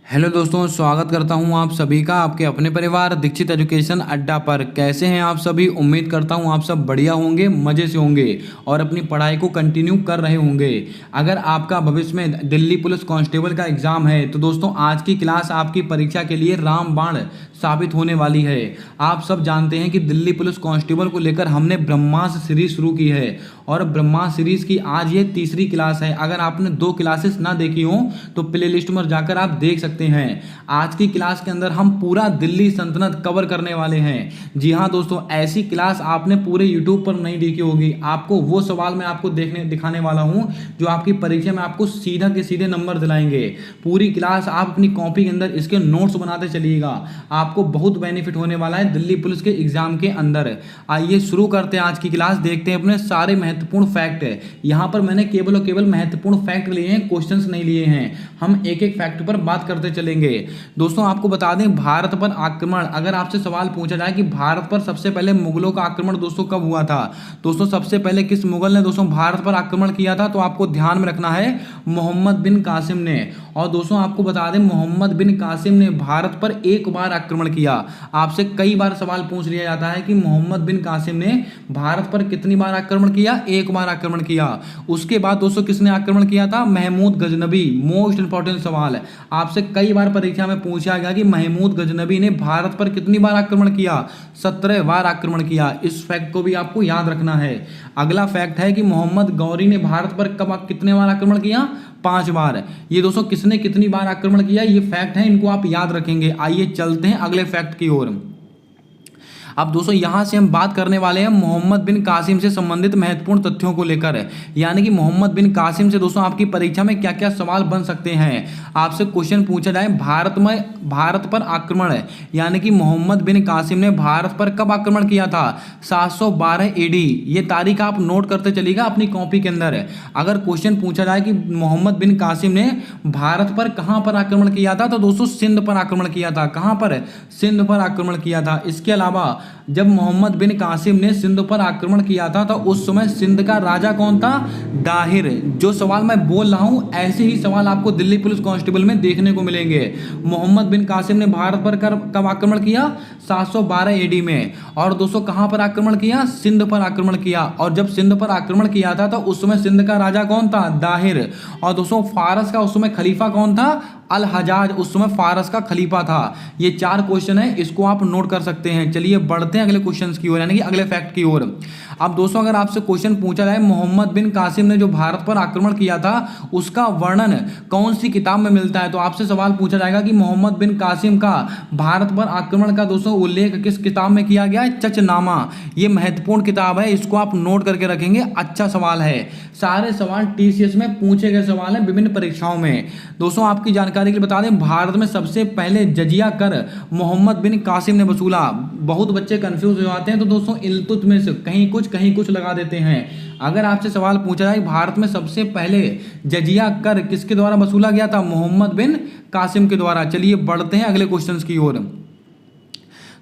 Hello दोस्तों, स्वागत करता हूं आप सभी का आपके अपने परिवार दीक्षित एजुकेशन अड्डा पर। कैसे हैं आप सभी? उम्मीद करता हूं आप सब बढ़िया होंगे, मज़े से होंगे और अपनी पढ़ाई को कंटिन्यू कर रहे होंगे। अगर आपका भविष्य में दिल्ली पुलिस कांस्टेबल का एग्ज़ाम है तो दोस्तों आज की क्लास आपकी परीक्षा के लिए रामबाण साबित होने वाली है। आप सब जानते हैं कि दिल्ली पुलिस कांस्टेबल को लेकर हमने ब्रह्मास्त्र सीरीज शुरू की है और ब्रह्मास्त्र सीरीज की आज ये तीसरी क्लास है। अगर आपने 2 क्लासेस ना देखी हो तो प्ले लिस्ट में जाकर आप देख सकते हैं। आज की क्लास के अंदर हम पूरा दिल्ली सल्तनत कवर करने वाले हैं। जी हाँ दोस्तों, ऐसी क्लास आपने पूरे यूट्यूब पर नहीं देखी होगी। आपको वो सवाल मैं आपको दिखाने वाला हूँ जो आपकी परीक्षा में आपको सीधा के सीधे नंबर दिलाएंगे। पूरी क्लास आप अपनी कॉपी के अंदर इसके नोट्स बनाते चलिएगा, आपको बहुत बेनिफिट होने वाला है दिल्ली पुलिस के एग्जाम के अंदर। आइए शुरू करते हैं आज की क्लास। देखते हैं अपने सारे महत्वपूर्ण फैक्ट है। यहाँ पर मैंने केवल और केवल महत्वपूर्ण फैक्ट लिए हैं, क्वेश्चंस नहीं लिए हैं। हम एक एक फैक्ट पर बात करते चलेंगे। दोस्तों आपको बता दें, भारत पर आक्रमण, अगर आपसे सवाल पूछा जाए कि भारत पर सबसे पहले मुगलों का आक्रमण दोस्तों कब हुआ था, दोस्तों सबसे पहले किस मुगल ने दोस्तों भारत पर आक्रमण किया था, तो आपको ध्यान में रखना है मोहम्मद बिन कासिम ने। और दोस्तों आपको बता दें, मोहम्मद बिन कासिम ने भारत पर एक बार आक्रमण किया। आपसे कई बार सवाल पूछ लिया जाता है कि मोहम्मद बिन कासिम ने भारत पर कितनी बार आक्रमण किया? एक बार आक्रमण किया। उसके बाद दोस्तों किसने आक्रमण किया था? महमूद गजनबी। मोस्ट इंपॉर्टेंट सवाल है, आपसे कई बार परीक्षा में पूछा गया कि महमूद गजनबी ने भारत पर कितनी बार आक्रमण किया? 17 बार आक्रमण किया। इस फैक्ट को भी आपको याद रखना है। अगला फैक्ट है कि मोहम्मद गौरी ने भारत पर कितने बार आक्रमण किया? 5 बार। ये दोस्तों किसने कितनी बार आक्रमण किया, ये फैक्ट है, इनको आप याद रखेंगे। आइए चलते हैं अगले फैक्ट की ओर। अब दोस्तों यहां से हम बात करने वाले हैं मोहम्मद बिन कासिम से संबंधित महत्वपूर्ण तथ्यों को लेकर, यानी कि मोहम्मद बिन कासिम से दोस्तों आपकी परीक्षा में क्या क्या सवाल बन सकते हैं। आपसे क्वेश्चन पूछा जाए भारत पर आक्रमण है, यानी कि मोहम्मद बिन कासिम ने भारत पर कब आक्रमण किया था? 712 एडी। ये तारीख आप नोट करते चलिएगा अपनी कॉपी के अंदर। अगर क्वेश्चन पूछा जाए कि मोहम्मद बिन कासिम ने भारत पर कहां पर आक्रमण किया था, तो दोस्तों सिंध पर आक्रमण किया था। कहां पर? सिंध पर आक्रमण किया था। इसके अलावा जब मोहम्मद बिन कासिम ने सिंध पर आक्रमण किया था तो उस समय सिंध का राजा कौन था? दाहिर। जो सवाल मैं बोल रहा हूं ऐसे ही सवाल आपको दिल्ली पुलिस कांस्टेबल में देखने को मिलेंगे। मोहम्मद बिन कासिम ने भारत पर कब आक्रमण किया? 712 एडी में। और दोस्तों कहां पर आक्रमण किया? सिंध पर आक्रमण किया। और जब सिंध पर आक्रमण किया था तो उस समय सिंध का राजा कौन था? दाहिर। और दोस्तों फारस का उस समय खलीफा कौन था? अल हजाज उस समय फारस का खलीफा था। ये 4 क्वेश्चन है, इसको आप नोट कर सकते हैं। चलिए बढ़ते हैं अगले क्वेश्चन की ओर, यानी कि अगले फैक्ट की ओर। अब दोस्तों अगर आपसे क्वेश्चन पूछा जाए मोहम्मद बिन कासिम ने जो भारत पर आक्रमण किया था उसका वर्णन कौन सी किताब में मिलता है, तो आपसे सवाल पूछा जाएगा कि मोहम्मद बिन कासिम का भारत पर आक्रमण का दोस्तों उल्लेख किस किताब में किया गया है? चचनामा। ये महत्वपूर्ण किताब है, इसको आप नोट करके रखेंगे। अच्छा सवाल है, सारे सवाल टीसीएस में पूछे गए सवाल हैं विभिन्न परीक्षाओं में। दोस्तों आपकी जानकारी के लिए बता दें, भारत में सबसे पहले जजिया कर मोहम्मद बिन कासिम ने वसूला। बहुत बच्चे कंफ्यूज हो जाते हैं तो दोस्तों इल्तुतमिश कहीं कुछ लगा देते हैं। अगर आपसे सवाल पूछा जाए भारत में सबसे पहले जजिया कर किसके द्वारा वसूला गया था? मोहम्मद बिन कासिम के द्वारा। चलिए बढ़ते हैं अगले क्वेश्चन की ओर।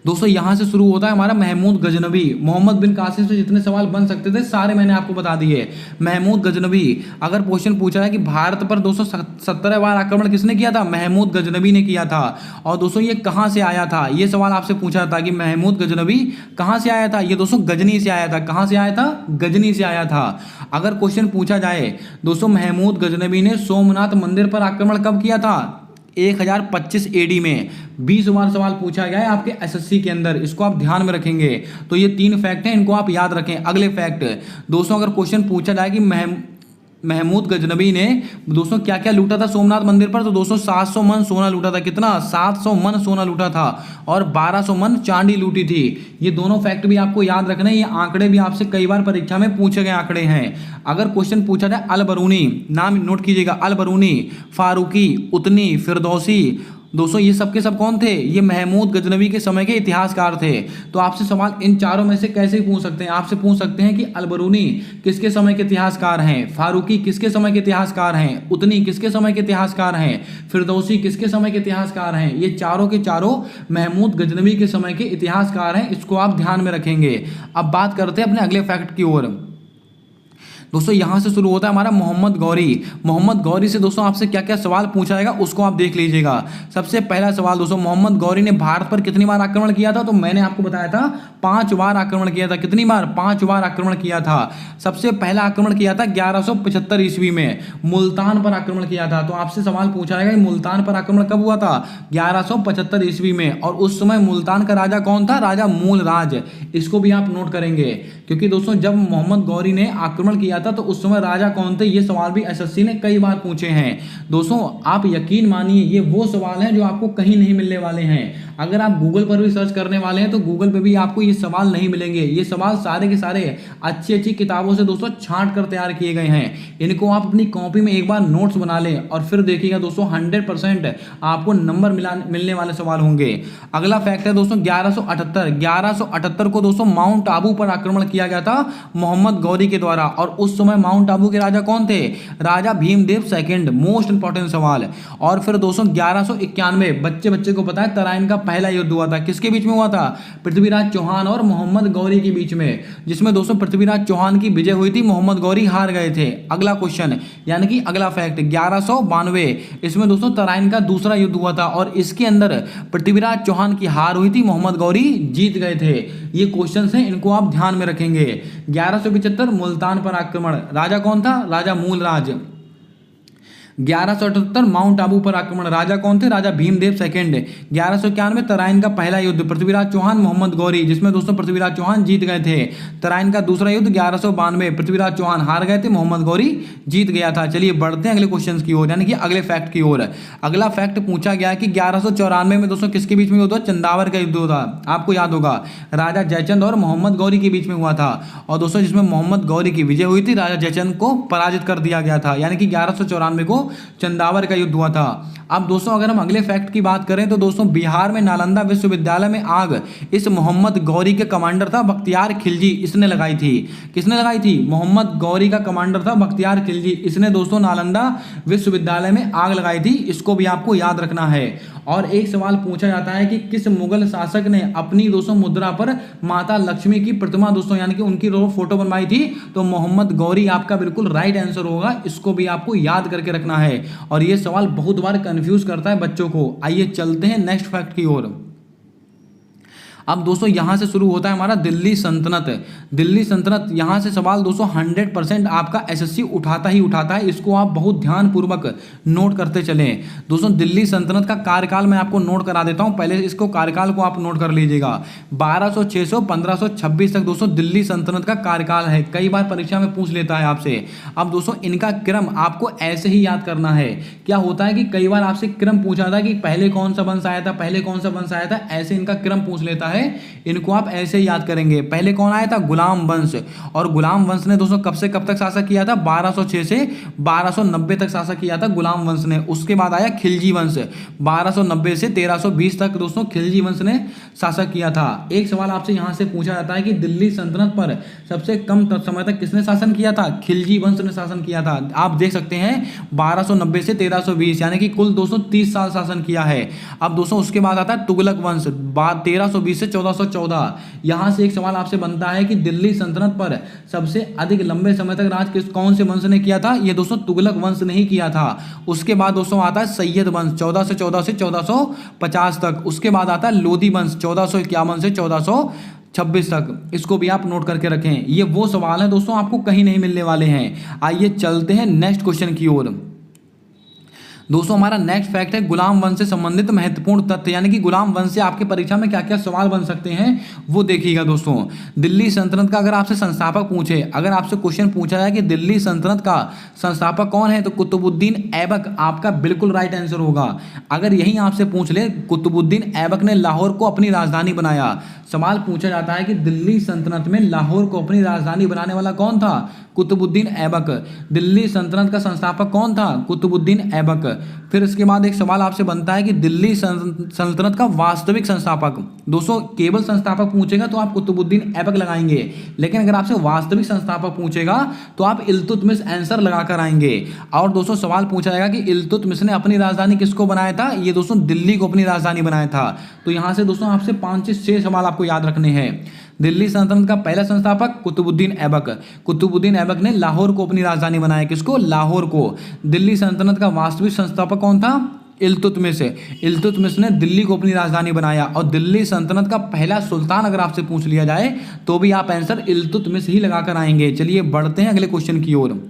दोस्तों यहां से शुरू होता है हमारा महमूद गजनबी। मोहम्मद बिन कासिम से जितने सवाल बन सकते थे सारे मैंने आपको बता दिए। महमूद गजनबी, अगर क्वेश्चन पूछा है कि भारत पर 217 बार आक्रमण किसने किया था? महमूद गजनबी ने किया था। और दोस्तों ये कहां से आया था? ये सवाल आपसे पूछा था कि महमूद गजनबी कहां से आया था? ये दोस्तों गजनी से आया था। कहां से आया था? गजनी से आया था। अगर क्वेश्चन पूछा जाए दोस्तों महमूद गजनबी ने सोमनाथ मंदिर पर आक्रमण कब किया था? 1025 एडी में। 20 बार सवाल पूछा गया है आपके एसएससी के अंदर, इसको आप ध्यान में रखेंगे। तो ये 3 फैक्ट हैं, इनको आप याद रखें। अगले फैक्ट दोस्तों, अगर क्वेश्चन पूछा जाए कि महमूद गजनबी ने दोस्तों क्या क्या लूटा था सोमनाथ मंदिर पर, तो दोस्तों 700 मन सोना लूटा था। कितना? 700 मन सोना लूटा था और 1200 मन चांदी लूटी थी। ये दोनों फैक्ट भी आपको याद रखना है। ये आंकड़े भी आपसे कई बार परीक्षा में पूछे गए आंकड़े हैं। अगर क्वेश्चन पूछा जाए अल बरूनी, नाम नोट कीजिएगा, अल बरूनी, फारूकी, उतनी, फिरदौसी, दोस्तों ये सब के सब कौन थे? ये महमूद गजनवी के समय के इतिहासकार थे। तो आपसे सवाल इन चारों में से कैसे पूछ सकते हैं? आपसे पूछ सकते हैं कि अलबरूनी किसके समय के इतिहासकार हैं, फारूकी किसके समय के इतिहासकार हैं, उतनी किसके समय के इतिहासकार हैं, फिरदौसी किसके समय के इतिहासकार हैं। ये चारों के चारों महमूद गजनवी के समय के इतिहासकार हैं, इसको आप ध्यान में रखेंगे। अब बात करते हैं अपने अगले फैक्ट की ओर। दोस्तों यहाँ से शुरू होता है हमारा मोहम्मद गौरी। मोहम्मद गौरी से दोस्तों आपसे क्या क्या सवाल पूछा जाएगा उसको आप देख लीजिएगा। सबसे पहला सवाल दोस्तों, मोहम्मद गौरी ने भारत पर कितनी बार आक्रमण किया था? तो मैंने आपको बताया था 5 बार आक्रमण किया था। कितनी बार? 5 बार आक्रमण किया था। सबसे पहला आक्रमण किया था 1175 ईस्वी में, मुल्तान पर आक्रमण किया था। तो आपसे सवाल पूछा जाएगा मुल्तान पर आक्रमण कब हुआ था? 1175 ईस्वी में। और उस समय मुल्तान का राजा कौन था? राजा मूलराज। इसको भी आप नोट करेंगे, क्योंकि दोस्तों जब मोहम्मद गौरी ने आक्रमण किया था तो उस समय राजा कौन थे, ये सवाल भी एसएससी ने कई बार पूछे हैं। दोस्तों आप यकीन मानिए ये वो सवाल हैं जो आपको कहीं नहीं मिलने वाले हैं। अगर आप गूगल पर भी सर्च करने वाले हैं तो गूगल पे भी आपको ये सवाल नहीं मिलेंगे। ये सवाल सारे के सारे अच्छी अच्छी किताबों से दोस्तों छांट कर तैयार किए गए हैं। इनको आप अपनी कॉपी में एक बार नोट्स बना लें और फिर देखिएगा दोस्तों 100% आपको नंबर मिलने वाले सवाल होंगे। अगला फैक्ट है दोस्तों 1178 को दोस्तों माउंट आबू पर आक्रमण किया गया था मोहम्मद गौरी के द्वारा। और उस समय माउंट आबू के राजा कौन थे? राजा भीमदेव सेकंड। मोस्ट इंपॉर्टेंट सवाल। और फिर दोस्तों 1191 बच्चे को पता है तराइन का पहला युद्ध हुआ था। किसके बीच में हुआ था? पृथ्वीराज चौहान और मोहम्मद गौरी के बीच में, जिसमें दोस्तों पृथ्वीराज चौहान की विजय हुई थी, मोहम्मद गौरी हार गए थे। अगला क्वेश्चन यानी कि अगला फैक्ट 1192, इसमें दोस्तों तराइन का दूसरा युद्ध हुआ था और इसके अंदर पृथ्वीराज चौहान की हार हुई थी, मोहम्मद गौरी जीत गए थे। ये क्वेश्चन हैं, इनको आप ध्यान में रखेंगे। 1175 मुल्तान पर आक्रमण, राजा कौन था? राजा मूलराज। 1178 माउंट आबू पर आक्रमण, राजा कौन थे? राजा भीमदेव सेकंड। 1191 तराइन का पहला युद्ध, पृथ्वीराज चौहान मोहम्मद गौरी, जिसमें दोस्तों पृथ्वीराज चौहान जीत गए थे। तराइन का दूसरा युद्ध 1192, पृथ्वीराज चौहान हार गए थे, मोहम्मद गौरी जीत गया था। चलिए बढ़ते हैं अगले क्वेश्चन की ओर, यानी कि अगले फैक्ट की ओर। अगला फैक्ट पूछा गया कि 1194 में दोस्तों किसके बीच में युद्ध हुआ? चंदावर का युद्ध था। आपको याद होगा राजा जयचंद और मोहम्मद गौरी के बीच में हुआ था। और दोस्तों जिसमें मोहम्मद गौरी की विजय हुई थी, राजा जयचंद को पराजित कर दिया गया था, यानी कि 1194 को चंदावर का युद्ध हुआ था। अब दोस्तों अगर हम अगले फैक्ट की बात करें तो दोस्तों बिहार में नालंदा विश्वविद्यालय में आग इस मोहम्मद गौरी के कमांडर था बख्तियार खिलजी, इसने लगाई थी। किसने लगाई थी? मोहम्मद गौरी का कमांडर था बख्तियार खिलजी, इसने दोस्तों नालंदा विश्वविद्यालय में आग लगाई थी। इसको भी आपको याद रखना है। और एक सवाल पूछा जाता है कि किस मुगल शासक ने अपनी दोस्तों मुद्रा पर माता लक्ष्मी की प्रतिमा दोस्तों यानी कि उनकी फोटो बनवाई थी? तो मोहम्मद गौरी आपका बिल्कुल राइट आंसर होगा। इसको भी आपको याद करके रखना है। और ये सवाल बहुत बार कंफ्यूज करता है बच्चों को। आइए चलते हैं नेक्स्ट फैक्ट की ओर। अब दोस्तों यहां से शुरू होता है हमारा दिल्ली सल्तनत। दिल्ली सल्तनत यहां से सवाल दोस्तों 100% आपका एसएससी उठाता ही उठाता है। इसको आप बहुत ध्यानपूर्वक नोट करते चलें। दोस्तों दिल्ली सल्तनत का कार्यकाल मैं आपको नोट करा देता हूं, पहले इसको कार्यकाल को आप नोट कर लीजिएगा। 1200, 600, 1526 तक दोस्तों दिल्ली सल्तनत का कार्यकाल है। कई बार परीक्षा में पूछ लेता है आपसे। अब दोस्तों इनका क्रम आपको ऐसे ही याद करना है। क्या होता है कि कई बार आपसे क्रम पूछा था कि पहले कौन सा वंश आया था, पहले कौन सा वंश आया था, ऐसे इनका क्रम पूछ लेता है। इनको आप ऐसे ही याद करेंगे। पहले कौन आया था? गुलाम वंश। और गुलाम वंश ने दोस्तों कब से कब तक शासक किया था? 1206 से 1290 तक शासक किया था गुलाम वंश ने। उसके बाद आया खिलजी वंश, 1290 से 1320 तक दोस्तों खिलजी वंश ने शासक किया था। एक सवाल आपसे यहां से पूछा जाता है कि दिल्ली सल्तनत पर सबसे कम समय तक किसने शासन किया था? खिलजी वंश ने शासन किया था। आप देख सकते हैं 1290 से 1320 यानी कि कुल 230 साल शासन किया है। अब दोस्तों उसके बाद आता है तुगलक वंश, 1320 से 1414। यहां से एक सवाल आपसे बनता है कि दिल्ली सल्तनत पर सबसे अधिक लंबे समय तक राज कौन से वंश ने किया था? ये दोस्तों तुगलक वंश ने ही किया था। उसके बाद दोस्तों आता है सैयद वंश, 1414 से 1450 तक। उसके बाद आता है लोधी वंश, 1451 से 1426 तक। इसको भी आप नोट करके रखें। ये वो सवाल है दोस्तों आपको कहीं नहीं मिलने वाले हैं। आइए चलते हैं नेक्स्ट क्वेश्चन की ओर। दोस्तों हमारा नेक्स्ट फैक्ट है गुलाम वंश से संबंधित महत्वपूर्ण तथ्य, यानी कि गुलाम वंश से आपके परीक्षा में क्या क्या सवाल बन सकते हैं वो देखिएगा। दोस्तों दिल्ली सल्तनत का अगर आपसे संस्थापक पूछे, अगर आपसे क्वेश्चन पूछा जाए कि दिल्ली सल्तनत का संस्थापक कौन है, तो कुतुबुद्दीन ऐबक आपका बिल्कुल राइट आंसर होगा। अगर यही आपसे पूछ ले कुतुबुद्दीन ऐबक ने लाहौर को अपनी राजधानी बनाया, सवाल पूछा जाता है कि दिल्ली सल्तनत में लाहौर को अपनी राजधानी बनाने वाला कौन था? कुतुबुद्दीन ऐबक। दिल्ली सल्तनत का संस्थापक कौन था? कुतुबुद्दीन ऐबक। फिर इसके बाद एक सवाल आपसे बनता है कि दिल्ली सल्तनत का वास्तविक संस्थापक। दोस्तों केवल संस्थापक पूछेगा तो आप कुतुबुद्दीन ऐबक लगाएंगे, लेकिन अगर आपसे वास्तविक संस्थापक पूछेगा तो आप इल्तुतमिश आंसर लगाकर आएंगे। और दोस्तों सवाल पूछा जाएगा कि इल्तुतमिश ने अपनी राजधानी किसको बनाया था? ये दोस्तों दिल्ली को अपनी राजधानी बनाया था। तो यहां से दोस्तों आपसे 5 से 6 सवाल आपको याद रखने हैं। दिल्ली सल्तनत का पहला संस्थापक कुतुबुद्दीन ऐबक। कुतुबुद्दीन ऐबक ने लाहौर को अपनी राजधानी बनाया। किसको? लाहौर को। दिल्ली सल्तनत का वास्तविक संस्थापक कौन था? इल्तुतमिश। इल्तुतमिश ने दिल्ली को अपनी राजधानी बनाया। और दिल्ली सल्तनत का पहला सुल्तान अगर आपसे पूछ लिया जाए तो भी आप आंसर इल्तुतमिश ही लगाकर आएंगे। चलिए बढ़ते हैं अगले क्वेश्चन की ओर।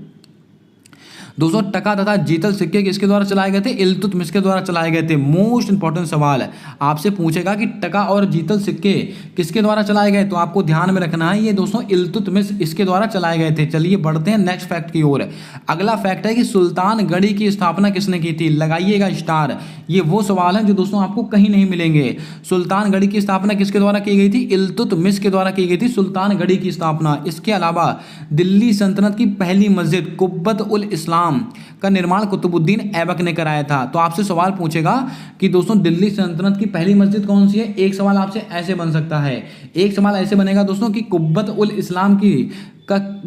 दोस्तों टका तथा जीतल सिक्के किसके द्वारा चलाए गए थे? इल्तुतमिश के द्वारा चलाए गए थे। मोस्ट इंपॉर्टेंट सवाल है, आपसे पूछेगा कि टका और जीतल सिक्के किसके द्वारा चलाए गए, तो आपको ध्यान में रखना है ये दोस्तों इल्तुतमिश इसके द्वारा चलाए गए थे। चलिए बढ़ते हैं नेक्स्ट फैक्ट की ओर। अगला फैक्ट है कि सुल्तानगढ़ी की स्थापना किसने की थी? लगाइएगा स्टार। ये वो सवाल है जो दोस्तों आपको कहीं नहीं मिलेंगे। सुल्तानगढ़ी की स्थापना किसके द्वारा की गई थी? इल्तुतमिश के द्वारा की गई थी सुल्तानगढ़ी की स्थापना। इसके अलावा दिल्ली सल्तनत की पहली मस्जिद कुब्बत उल इस्लाम का निर्माण कुतुबुद्दीन ऐबक ने कराया था। तो आपसे सवाल पूछेगा कि दोस्तों दिल्ली सल्तनत की पहली मस्जिद कौन सी है? एक सवाल आपसे ऐसे बन सकता है, एक सवाल ऐसे बनेगा दोस्तों कि कुब्बत उल इस्लाम की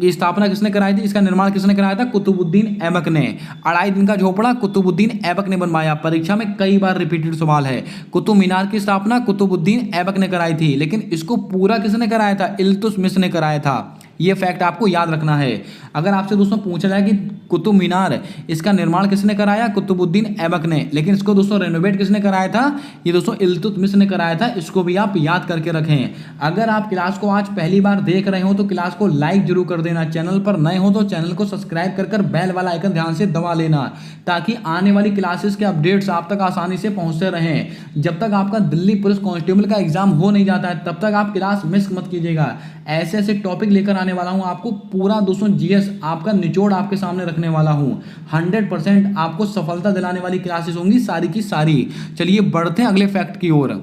स्थापना किसने कराई थी, इसका निर्माण किसने कराया था? कुतुबुद्दीन ऐबक ने। 2.5 दिन का झोपड़ा कुतुबुद्दीन ऐबक ने बनवाया। परीक्षा में कई बार रिपीटेड सवाल है। कुतुब मीनार की स्थापना कुतुबुद्दीन ऐबक ने कराई थी, लेकिन इसको पूरा किसने कराया था? इल्तुतमिश ने कराया था। ये फैक्ट आपको याद रखना है। अगर आपसे दोस्तों पूछा जाए कि कुतुब मीनार इसका निर्माण किसने कराया? कुतुबुद्दीन ऐबक ने, लेकिन इसको दोस्तों रेनोवेट किसने कराया था? ये दोस्तों इल्तुतमिश ने कराया था। इसको भी आप याद करके रखें। अगर आप क्लास को आज पहली बार देख रहे हो तो क्लास को लाइक जरूर कर देना। चैनल पर नए हो तो चैनल को सब्सक्राइब कर बेल वाला आइकन ध्यान से दबा लेना, ताकि आने वाली क्लासेस के अपडेट्स आप तक आसानी से पहुंचते रहें। जब तक आपका दिल्ली पुलिस कांस्टेबल का एग्जाम हो नहीं जाता है तब तक आप क्लास मिस मत कीजिएगा। ऐसे ऐसे टॉपिक लेकर आने वाला हूं आपको, पूरा दोस्तों जीएस आपका निचोड़ आपके सामने रखने वाला हूं। 100% आपको सफलता दिलाने वाली क्लासेस होंगी सारी की सारी। चलिए बढ़ते हैं अगले फैक्ट की ओर।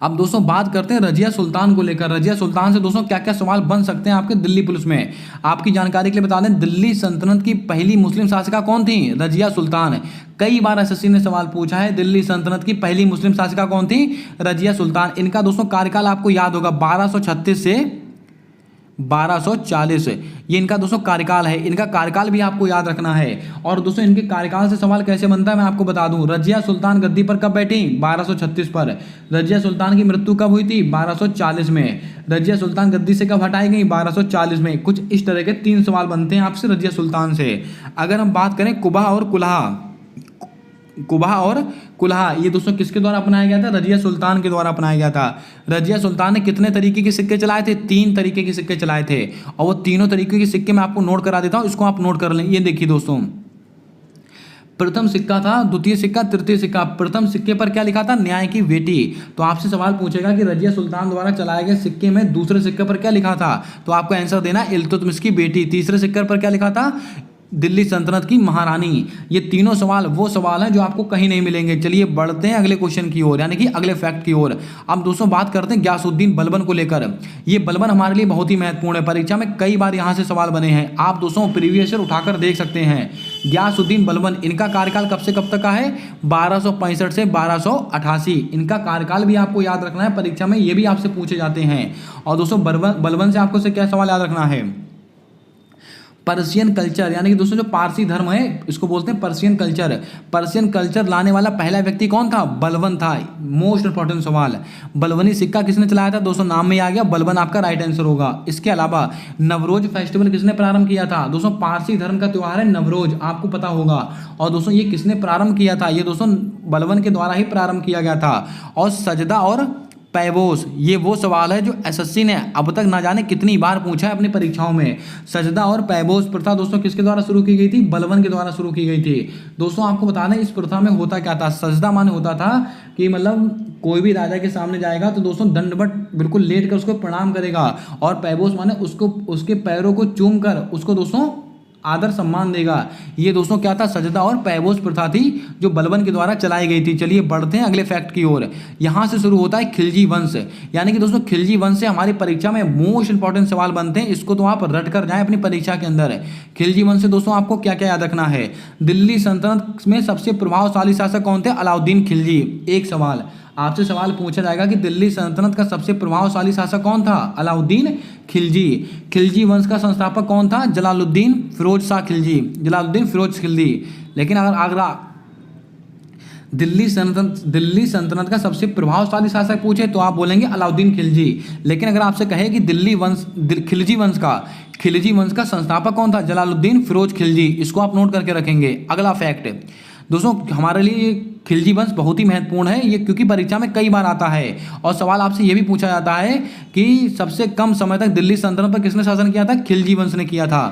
अब दोस्तों बात करते हैं रजिया सुल्तान को लेकर। रजिया सुल्तान से दोस्तों क्या क्या सवाल बन सकते हैं आपके दिल्ली पुलिस में। आपकी जानकारी के लिए बता दें, दिल्ली सल्तनत की पहली मुस्लिम शासिका कौन थी? रजिया सुल्तान। कई बार एसएससी ने सवाल पूछा है, दिल्ली सल्तनत की पहली मुस्लिम शासिका कौन थी? रजिया सुल्तान। इनका दोस्तों कार्यकाल आपको याद होगा 1236 से 1240, ये इनका दोस्तों कार्यकाल है। इनका कार्यकाल भी आपको याद रखना है। और दोस्तों इनके कार्यकाल से सवाल कैसे बनता है मैं आपको बता दूं। रजिया सुल्तान गद्दी पर कब बैठी? 1236 पर। रजिया सुल्तान की मृत्यु कब हुई थी? 1240 में। रजिया सुल्तान गद्दी से कब हटाई गई? 1240 में। कुछ इस तरह के 3 सवाल बनते हैं आपसे रजिया सुल्तान से। अगर हम बात करें कुबा और कुल्हा, कुबा और कुल्हा ये दोस्तों किसके द्वारा अपनाया गया था? रजिया सुल्तान के द्वारा अपनाया गया था। रजिया सुल्तान ने कितने तरीके के सिक्के चलाए थे? 3 तरीके के सिक्के चलाए थे। और वो तीनों तरीके के सिक्के मैं आपको नोट करा देता हूं, इसको आप नोट कर लें। ये देखिए दोस्तों, प्रथम सिक्का था, द्वितीय सिक्का, तृतीय सिक्का। प्रथम सिक्के पर क्या लिखा था? न्याय की बेटी। तो आपसे सवाल पूछेगा कि रजिया सुल्तान द्वारा चलाए गए सिक्के में दूसरे सिक्के पर क्या लिखा था, तो आपको आंसर देना इल्तुतमिश की बेटी। तीसरे सिक्के पर क्या लिखा था? दिल्ली सल्तनत की महारानी। ये तीनों सवाल वो सवाल हैं जो आपको कहीं नहीं मिलेंगे। चलिए बढ़ते हैं अगले क्वेश्चन की ओर, यानी कि अगले फैक्ट की ओर। अब दोस्तों बात करते हैं गयासुद्दीन बलबन को लेकर। ये बलबन हमारे लिए बहुत ही महत्वपूर्ण है, परीक्षा में कई बार यहाँ से सवाल बने हैं। आप दोस्तों प्रीवियस ईयर उठाकर देख सकते हैं। गयासुद्दीन बलबन, इनका कार्यकाल कब से कब तक का है? 1265 से 1288। इनका कार्यकाल भी आपको याद रखना है, परीक्षा में ये भी आपसे पूछे जाते हैं। और दोस्तों बलबन से आपको क्या सवाल याद रखना है? पर्शियन कल्चर, यानी कि दोस्तों जो पारसी धर्म है इसको बोलते हैं पर्शियन कल्चर। पर्शियन कल्चर लाने वाला पहला व्यक्ति कौन था? बलबन था। मोस्ट इंपॉर्टेंट सवाल। बलबनी सिक्का किसने चलाया था? दोस्तों नाम में आ गया, बलबन आपका राइट आंसर होगा। इसके अलावा नवरोज फेस्टिवल किसने प्रारंभ किया था? दोस्तों पारसी धर्म का त्यौहार है नवरोज, आपको पता होगा। और दोस्तों ये किसने प्रारंभ किया था? ये दोस्तों बलबन के द्वारा ही प्रारंभ किया गया था। और सजदा और पैबोस, ये वो सवाल है जो एसएससी ने अब तक ना जाने कितनी बार पूछा है अपनी परीक्षाओं में। सजदा और पैबोस प्रथा दोस्तों किसके द्वारा शुरू की गई थी? बलबन के द्वारा शुरू की गई थी। दोस्तों आपको बता दें इस प्रथा में होता क्या था। सजदा माने होता था कि मतलब कोई भी राजा के सामने जाएगा तो दोस्तों दंडवत बिल्कुल लेट कर उसको प्रणाम करेगा। और पैबोस माने उसको उसके पैरों को चूम कर उसको दोस्तों आदर सम्मान देगा। ये दोस्तों क्या था? सजदा और पैबोस प्रथा थी जो बलबन के द्वारा चलाई गई थी। चलिए बढ़ते हैं अगले फैक्ट की ओर। यहां से शुरू होता है खिलजी वंश, यानी कि दोस्तों खिलजी वंश से हमारी परीक्षा में मोस्ट इंपॉर्टेंट सवाल बनते हैं। इसको तो आप रट कर जाएं अपनी परीक्षा के अंदर। खिलजी वंश से दोस्तों आपको क्या क्या याद रखना है? दिल्ली सल्तनत में सबसे प्रभावशाली शासक कौन थे? अलाउद्दीन खिलजी। एक सवाल आपसे सवाल पूछा जाएगा कि दिल्ली सल्तनत का सबसे प्रभावशाली शासक कौन था? अलाउद्दीन खिलजी। खिलजी वंश का संस्थापक कौन था? जलालुद्दीन फिरोज शाह खिलजी। जलालुद्दीन फिरोज खिलजी। लेकिन अगर दिल्ली सल्तनत का सबसे प्रभावशाली शासक पूछे तो आप बोलेंगे अलाउद्दीन खिलजी। लेकिन अगर आपसे कहे कि खिलजी वंश का संस्थापक कौन था, जलालुद्दीन फिरोज खिलजी। इसको आप नोट करके रखेंगे। अगला फैक्ट दोस्तों, हमारे लिए खिलजी वंश बहुत ही महत्वपूर्ण है ये, क्योंकि परीक्षा में कई बार आता है और सवाल आपसे ये भी पूछा जाता है कि सबसे कम समय तक दिल्ली सल्तनत पर किसने शासन किया था, खिलजी वंश ने किया था।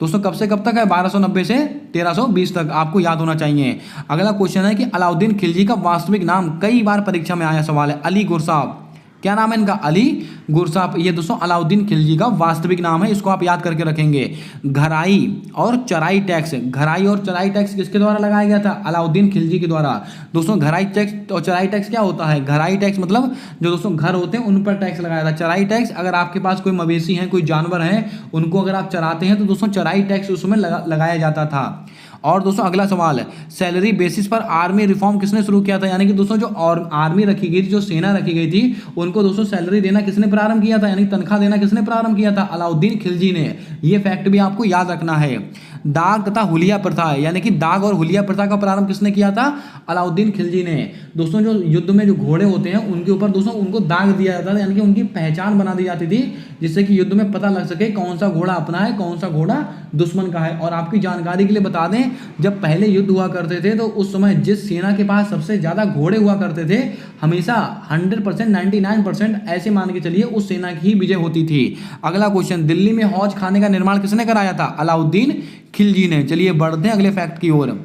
दोस्तों कब से कब तक है, 1290 से 1320 तक, आपको याद होना चाहिए। अगला क्वेश्चन है कि अलाउद्दीन खिलजी का वास्तविक नाम, कई बार परीक्षा में आया सवाल है, अली गुरसाब। क्या नाम है इनका, अली गुरसाब। ये दोस्तों अलाउद्दीन खिलजी का वास्तविक नाम है, इसको आप याद करके रखेंगे। घराई और चराई टैक्स, घराई और चराई टैक्स किसके द्वारा लगाया गया था, अलाउद्दीन खिलजी के द्वारा। दोस्तों घराई टैक्स और चराई टैक्स क्या होता है, घराई टैक्स मतलब जो दोस्तों घर होते हैं उन पर टैक्स लगाया था। चराई टैक्स अगर आपके पास कोई मवेशी हैं, कोई जानवर हैं, उनको अगर आप चराते हैं तो दोस्तों चराई टैक्स उसमें लगाया जाता था। और दोस्तों अगला सवाल है, सैलरी बेसिस पर आर्मी रिफॉर्म किसने शुरू किया था, यानी कि दोस्तों जो और आर्मी रखी गई थी, जो सेना रखी गई थी, उनको दोस्तों सैलरी देना किसने प्रारंभ किया था, यानी तनख्वाह देना किसने प्रारंभ किया था, अलाउद्दीन खिलजी ने। ये फैक्ट भी आपको याद रखना है। दाग तथा हुलिया प्रथा, यानी कि दाग और हुलिया प्रथा का प्रारंभ किसने किया था, अलाउद्दीन खिलजी ने। दोस्तों जो युद्ध में जो घोड़े होते हैं उनके ऊपर दोस्तों उनको दाग दिया जाता था, यानी कि उनकी पहचान बना दी जाती थी, जिससे कि युद्ध में पता लग सके कौन सा घोड़ा अपना है, कौन सा घोड़ा दुश्मन का है। और आपकी जानकारी के लिए बता दें, जब पहले युद्ध हुआ करते थे तो उस समय जिस सेना के पास सबसे ज्यादा घोड़े हुआ करते थे, हमेशा 100% 99% ऐसे मान के चलिए उस सेना की ही विजय होती थी। अगला क्वेश्चन, दिल्ली में हौज खाने का निर्माण किसने कराया था, अलाउद्दीन खिलजी ने। चलिए बढ़ते हैं अगले फैक्ट की ओर।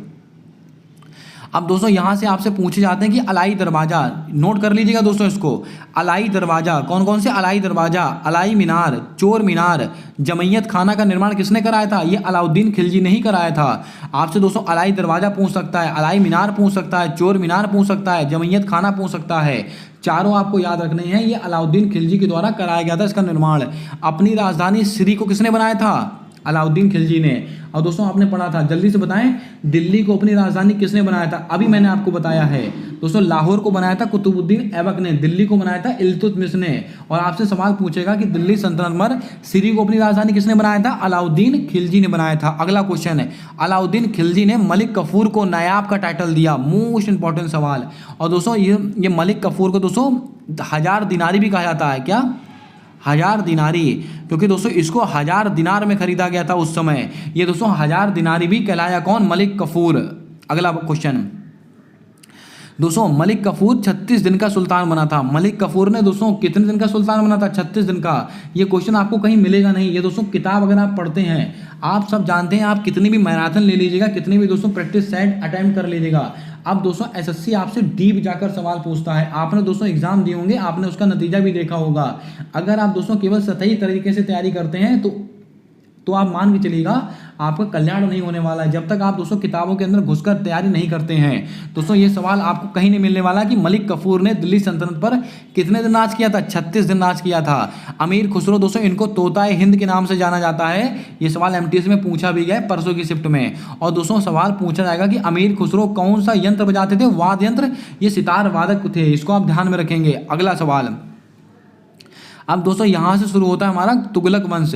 अब दोस्तों यहां से आपसे पूछे जाते हैं कि अलाई दरवाजा, नोट कर लीजिएगा दोस्तों इसको। अलाई दरवाजा कौन कौन से, अलाई दरवाजा, अलाई मीनार, चोर मीनार, जमैयत खाना का निर्माण किसने कराया था, ये अलाउद्दीन खिलजी ने ही कराया था। आपसे दोस्तों अलाई दरवाजा पूछ सकता है, अलाई मीनार पूछ सकता है, चोर मीनार पूछ सकता है, जमैयत खाना पूछ सकता है। चारों आपको याद रखने हैं, ये अलाउद्दीन खिलजी के द्वारा कराया गया था इसका निर्माण। अपनी राजधानी श्री को किसने बनाया था, अलाउद्दीन खिलजी ने। और दोस्तों आपने पढ़ा था, जल्दी से बताएं, दिल्ली को अपनी राजधानी किसने बनाया था, अभी मैंने आपको बताया है दोस्तों, लाहौर को बनाया था कुतुबुद्दीन ऐबक ने, दिल्ली को बनाया था इल्तुतमिश ने। और आपसे सवाल पूछेगा कि दिल्ली सल्तनत पर श्री को अपनी राजधानी किसने बनाया था, अलाउद्दीन खिलजी ने बनाया था। अगला क्वेश्चन है, अलाउद्दीन खिलजी ने मलिक कफूर को नायाब का टाइटल दिया, मोस्ट इंपॉर्टेंट सवाल। और दोस्तों ये मलिक कफूर को दोस्तों 1000 दिनारी भी कहा जाता है, क्या, 1000 दिनारी, क्योंकि दोस्तों इसको 1000 दिनार में खरीदा गया था उस समय। ये दोस्तों 1000 दिनारी भी कहलाया कौन, मलिक कफूर। अगला क्वेश्चन दोस्तों, मलिक कफूर 36 दिन का सुल्तान बना था। मलिक कफूर ने दोस्तों कितने दिन का सुल्तान बना था, 36 दिन का। ये क्वेश्चन आपको कहीं मिलेगा नहीं। ये दोस्तों किताब अगर आप पढ़ते हैं, आप सब जानते हैं, आप कितनी भी मैराथन ले लीजिएगा, कितनी भी दोस्तों प्रैक्टिस सेट अटेम्प्ट कर लीजिएगा, अब दोस्तों एसएससी आपसे डीप जाकर सवाल पूछता है। आपने दोस्तों एग्जाम दिए होंगे, आपने उसका नतीजा भी देखा होगा। अगर आप दोस्तों केवल सतही तरीके से तैयारी करते हैं तो आप मान के चलिएगा आपका कल्याण नहीं होने वाला है, जब तक आप दोस्तों किताबों के अंदर घुसकर तैयारी नहीं करते हैं। दोस्तों ये सवाल आपको कहीं नहीं मिलने वाला कि मलिक कफूर ने दिल्ली सल्तनत पर कितने दिन राज किया था, 36 दिन राज किया था। अमीर खुसरो दोस्तों, इनको तोताए हिंद के नाम से जाना जाता है। ये सवाल एमटीएस में पूछा भी गया परसों की शिफ्ट में। और दोस्तों सवाल पूछा जाएगा कि अमीर खुसरो कौन सा यंत्र बजाते थे, वाद्य यंत्र, ये सितार वादक थे, इसको आप ध्यान में रखेंगे। अगला सवाल, अब दोस्तों यहां से शुरू होता है हमारा तुगलक वंश।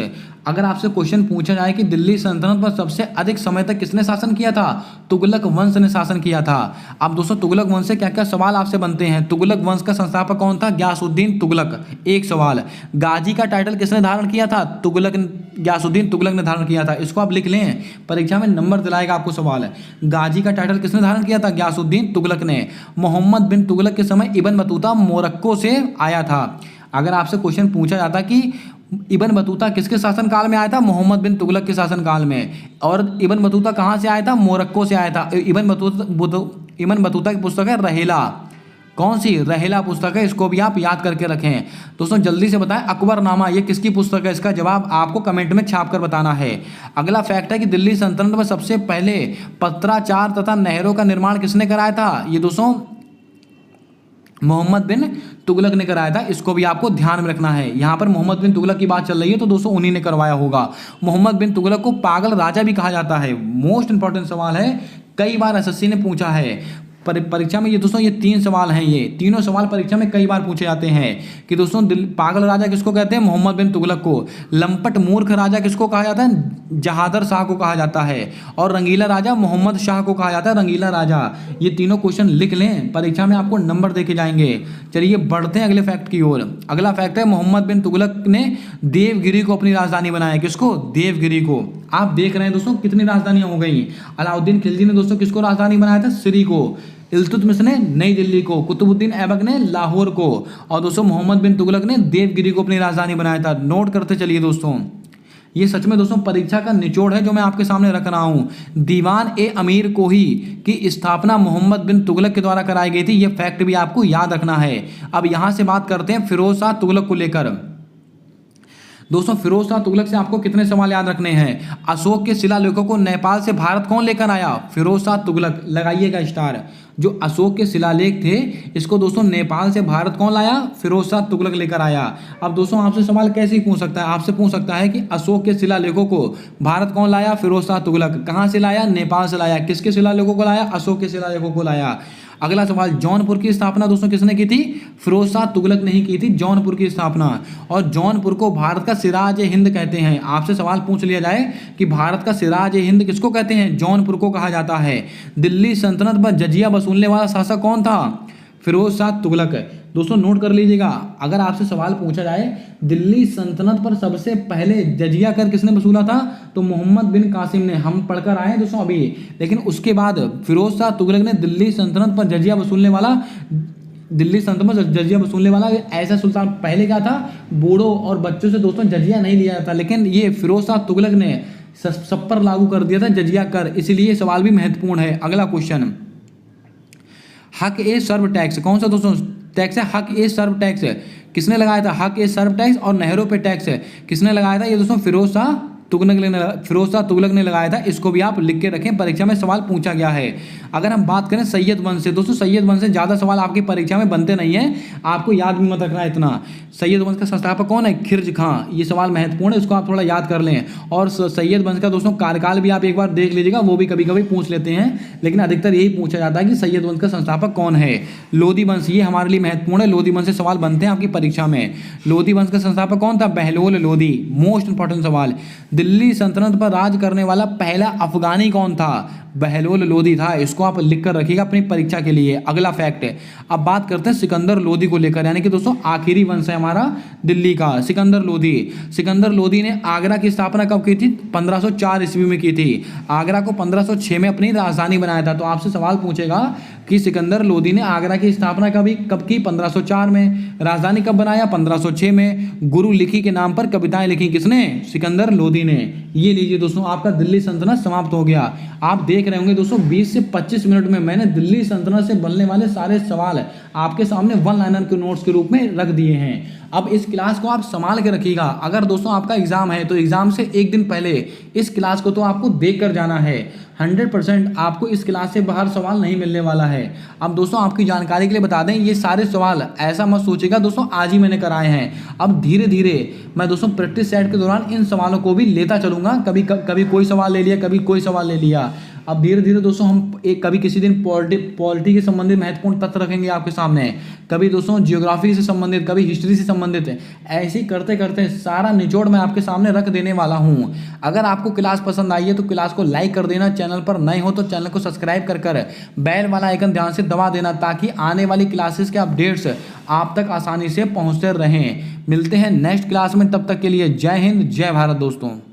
अगर आपसे क्वेश्चन पूछा जाए कि दिल्ली सल्तनत पर सबसे अधिक समय तक किसने शासन किया था, तुगलक वंश ने शासन किया था। अब दोस्तों तुगलक वंश से क्या क्या सवाल आपसे बनते हैं, तुगलक वंश का संस्थापक कौन था, ग्यासुद्दीन तुगलक, एक सवाल। गाजी का टाइटल किसने धारण किया था, ग्यासुद्दीन तुगलक ने धारण किया था, इसको आप लिख लें, परीक्षा में नंबर दिलाएगा आपको सवाल। गाजी का टाइटल किसने धारण किया था, ग्यासुद्दीन तुगलक ने। मोहम्मद बिन तुगलक के समय इब्न बतूता मोरक्को से आया था। अगर आपसे क्वेश्चन पूछा जाता कि इब्न बतूता किसके शासनकाल में आया था, मोहम्मद बिन तुगलक के शासनकाल में। और इब्न बतूता कहाँ से आया था, मोरक्को से आया था। इब्न बतूता की पुस्तक है रहेला, कौन सी, रहेला पुस्तक है, इसको भी आप याद करके रखें। दोस्तों जल्दी से बताएं, अकबरनामा ये किसकी पुस्तक है, इसका जवाब आपको कमेंट में छाप कर बताना है। अगला फैक्ट है कि दिल्ली सल्तनत में सबसे पहले पत्राचार तथा नहरों का निर्माण किसने कराया था, ये दोस्तों मोहम्मद बिन तुगलक ने कराया था, इसको भी आपको ध्यान में रखना है। यहाँ पर मोहम्मद बिन तुगलक की बात चल रही है तो दोस्तों उन्हीं ने करवाया होगा। मोहम्मद बिन तुगलक को पागल राजा भी कहा जाता है, मोस्ट इंपॉर्टेंट सवाल है, कई बार एसएससी ने पूछा है। परीक्षा में ये दोस्तों ये 3 सवाल हैं, ये तीनों सवाल परीक्षा में कई बार पूछे जाते हैं कि दोस्तों पागल राजा किसको कहते हैं? मोहम्मद बिन तुगलक को। लंपट मूर्ख राजा किसको कहा जाता है? जहादर शाह को कहा जाता है। और रंगीला राजा मोहम्मद शाह को कहा जाता है, रंगीला राजा। ये तीनों क्वेश्चन लिख लें, परीक्षा में आपको नंबर देके जाएंगे। चलिए बढ़ते हैं अगले फैक्ट की ओर। अगला फैक्ट है मोहम्मद बिन तुगलक ने देवगिरी को अपनी राजधानी बनाया। किसको? देवगिरी को। आप देख रहे हैं दोस्तों कितनी राजधानियां हो गई। अलाउद्दीन खिलजी ने दोस्तों किसको राजधानी बनाया था? सिरी को। इल्तुतमिश ने नई दिल्ली को, कुतुबुद्दीन ऐबक ने लाहौर को, और दोस्तों मोहम्मद बिन तुगलक ने देवगिरी को अपनी राजधानी बनाया था। नोट करते चलिए दोस्तों। ये सच में दोस्तों परीक्षा का निचोड़ है जो मैं आपके सामने रख रहा हूं। दीवान ए अमीर कोही की स्थापना मोहम्मद बिन तुगलक के द्वारा कराई गई थी। ये फैक्ट भी आपको याद रखना है। अब यहां से बात करते हैं फिरोज शाह तुगलक को लेकर। दोस्तों फिरोज शाह तुगलक से आपको कितने सवाल याद रखने हैं? अशोक के शिलालेखों को नेपाल से भारत कौन लेकर आया? फिरोज शाह तुगलक। लगाइएगा स्टार। जो अशोक के शिलालेख थे इसको दोस्तों नेपाल से भारत कौन लाया? फिरोज शाह तुगलक लेकर आया। अब दोस्तों आपसे सवाल कैसे पूछ सकता है? आपसे पूछ सकता है कि अशोक के शिलालेखों को भारत कौन लाया? फिरोज शाह तुगलक। कहाँ से लाया? नेपाल से लाया। किसके शिलालेखों को लाया? अशोक के शिलालेखों को लाया। अगला सवाल, जौनपुर की स्थापना दोस्तों किसने की थी? फिरोज शाह तुगलक ने ही की थी जौनपुर की स्थापना। और जौनपुर को भारत का सिराज ए हिंद कहते हैं। आपसे सवाल पूछ लिया जाए कि भारत का सिराज ए हिंद किसको कहते हैं? जौनपुर को कहा जाता है। दिल्ली सल्तनत पर जजिया वसूलने वाला शासक कौन था? फिरोज शाह तुगलक। दोस्तों नोट कर लीजिएगा, अगर आपसे सवाल पूछा जाए दिल्ली सल्तनत पर सबसे पहले जजिया कर किसने वसूला था, तो मोहम्मद बिन कासिम ने। हम पढ़कर आए दोस्तों अभी। लेकिन उसके बाद फिरोज शाह तुगलक ने दिल्ली सल्तनत पर जजिया वसूलने वाला ऐसा सुल्तान। पहले क्या था? बूढ़ों और बच्चों से दोस्तों जजिया नहीं लिया जाता, लेकिन ये फिरोज शाह तुगलक ने सब पर लागू कर दिया था जजिया कर। इसलिए सवाल भी महत्वपूर्ण है। अगला क्वेश्चन, हक ए सर्व टैक्स कौन सा दोस्तों टैक्स है? हक ए सर्व टैक्स किसने लगाया था? हक ए सर्व टैक्स और नहरों पे टैक्स किसने लगाया था? ये दोस्तों फिरोज शाह तुगलक ने लगाया था। इसको भी आप लिख के रखें, परीक्षा में सवाल पूछा गया है। अगर हम बात करें सैयद वंश से, दोस्तों सैयद वंश से ज़्यादा सवाल आपकी परीक्षा में बनते नहीं है, आपको याद भी मत रखना है इतना। सैयद वंश का संस्थापक कौन है? खिर्ज खां। ये सवाल महत्वपूर्ण है, इसको आप थोड़ा याद कर लें। और सैयद वंश का दोस्तों कार्यकाल भी आप एक बार देख लीजिएगा, वो भी कभी कभी पूछ लेते हैं, लेकिन अधिकतर यही पूछा जाता है कि सैयद वंश का संस्थापक कौन है। लोधी वंश, ये हमारे लिए महत्वपूर्ण है। लोधी वंश से सवाल बनते हैं आपकी परीक्षा में। लोधी वंश का संस्थापक कौन था? बहलोल लोधी। मोस्ट इंपॉर्टेंट सवाल। दिल्ली सल्तनत पर राज करने वाला पहला अफगानी कौन था? बहलोल लोधी था। इसको आप लिख कर रखिएगा अपनी परीक्षा के लिए। अगला फैक्ट है, अब बात करते हैं सिकंदर लोधी को लेकर, यानी कि दोस्तों आखिरी वंश है हमारा दिल्ली का, सिकंदर लोधी। सिकंदर लोधी ने आगरा की स्थापना कब की थी? 1504 ईस्वी में की थी। आगरा को 1506 में अपनी राजधानी बनाया था। तो आपसे सवाल पूछेगा कि सिकंदर लोधी ने आगरा की स्थापना कब की? 1504 में। राजधानी कब बनाया? 1506 में। गुरु लिखी के नाम पर कविताएं लिखी किसने? सिकंदर लोधी ने। ये लीजिए दोस्तों, आपका दिल्ली सल्तनत समाप्त हो गया। आप देख रहे होंगे दोस्तों 20 से 25 मिनट में मैंने दिल्ली सल्तनत से बनने वाले सारे सवाल आपके सामने वन लाइनर के नोट्स के रूप में रख दिए हैं। अब इस क्लास को आप संभाल के रखिएगा। अगर दोस्तों आपका एग्जाम है तो एग्जाम से एक दिन पहले इस क्लास को तो आपको देख कर जाना है। 100% आपको इस क्लास से बाहर सवाल नहीं मिलने वाला है। अब दोस्तों आपकी जानकारी के लिए बता दें, ये सारे सवाल ऐसा मत सोचिएगा दोस्तों आज ही मैंने कराए हैं। अब धीरे धीरे मैं दोस्तों प्रैक्टिस सेट के दौरान इन सवालों को भी लेता चलूंगा। कभी कोई सवाल ले लिया, कभी कोई सवाल ले लिया। अब धीरे धीरे दोस्तों हम कभी किसी दिन पॉलिटी के संबंधित महत्वपूर्ण तथ्य रखेंगे आपके सामने, कभी दोस्तों जियोग्राफी से संबंधित, कभी हिस्ट्री से संबंधित। ऐसे ही करते करते सारा निचोड़ मैं आपके सामने रख देने वाला हूं। अगर आपको क्लास पसंद आई है तो क्लास को लाइक कर देना, चैनल पर नए हो तो चैनल को सब्सक्राइब कर बेल वाला आइकन ध्यान से दबा देना, ताकि आने वाली क्लासेस के अपडेट्स आप तक आसानी से पहुँचते रहें। मिलते हैं नेक्स्ट क्लास में, तब तक के लिए जय हिंद जय भारत दोस्तों।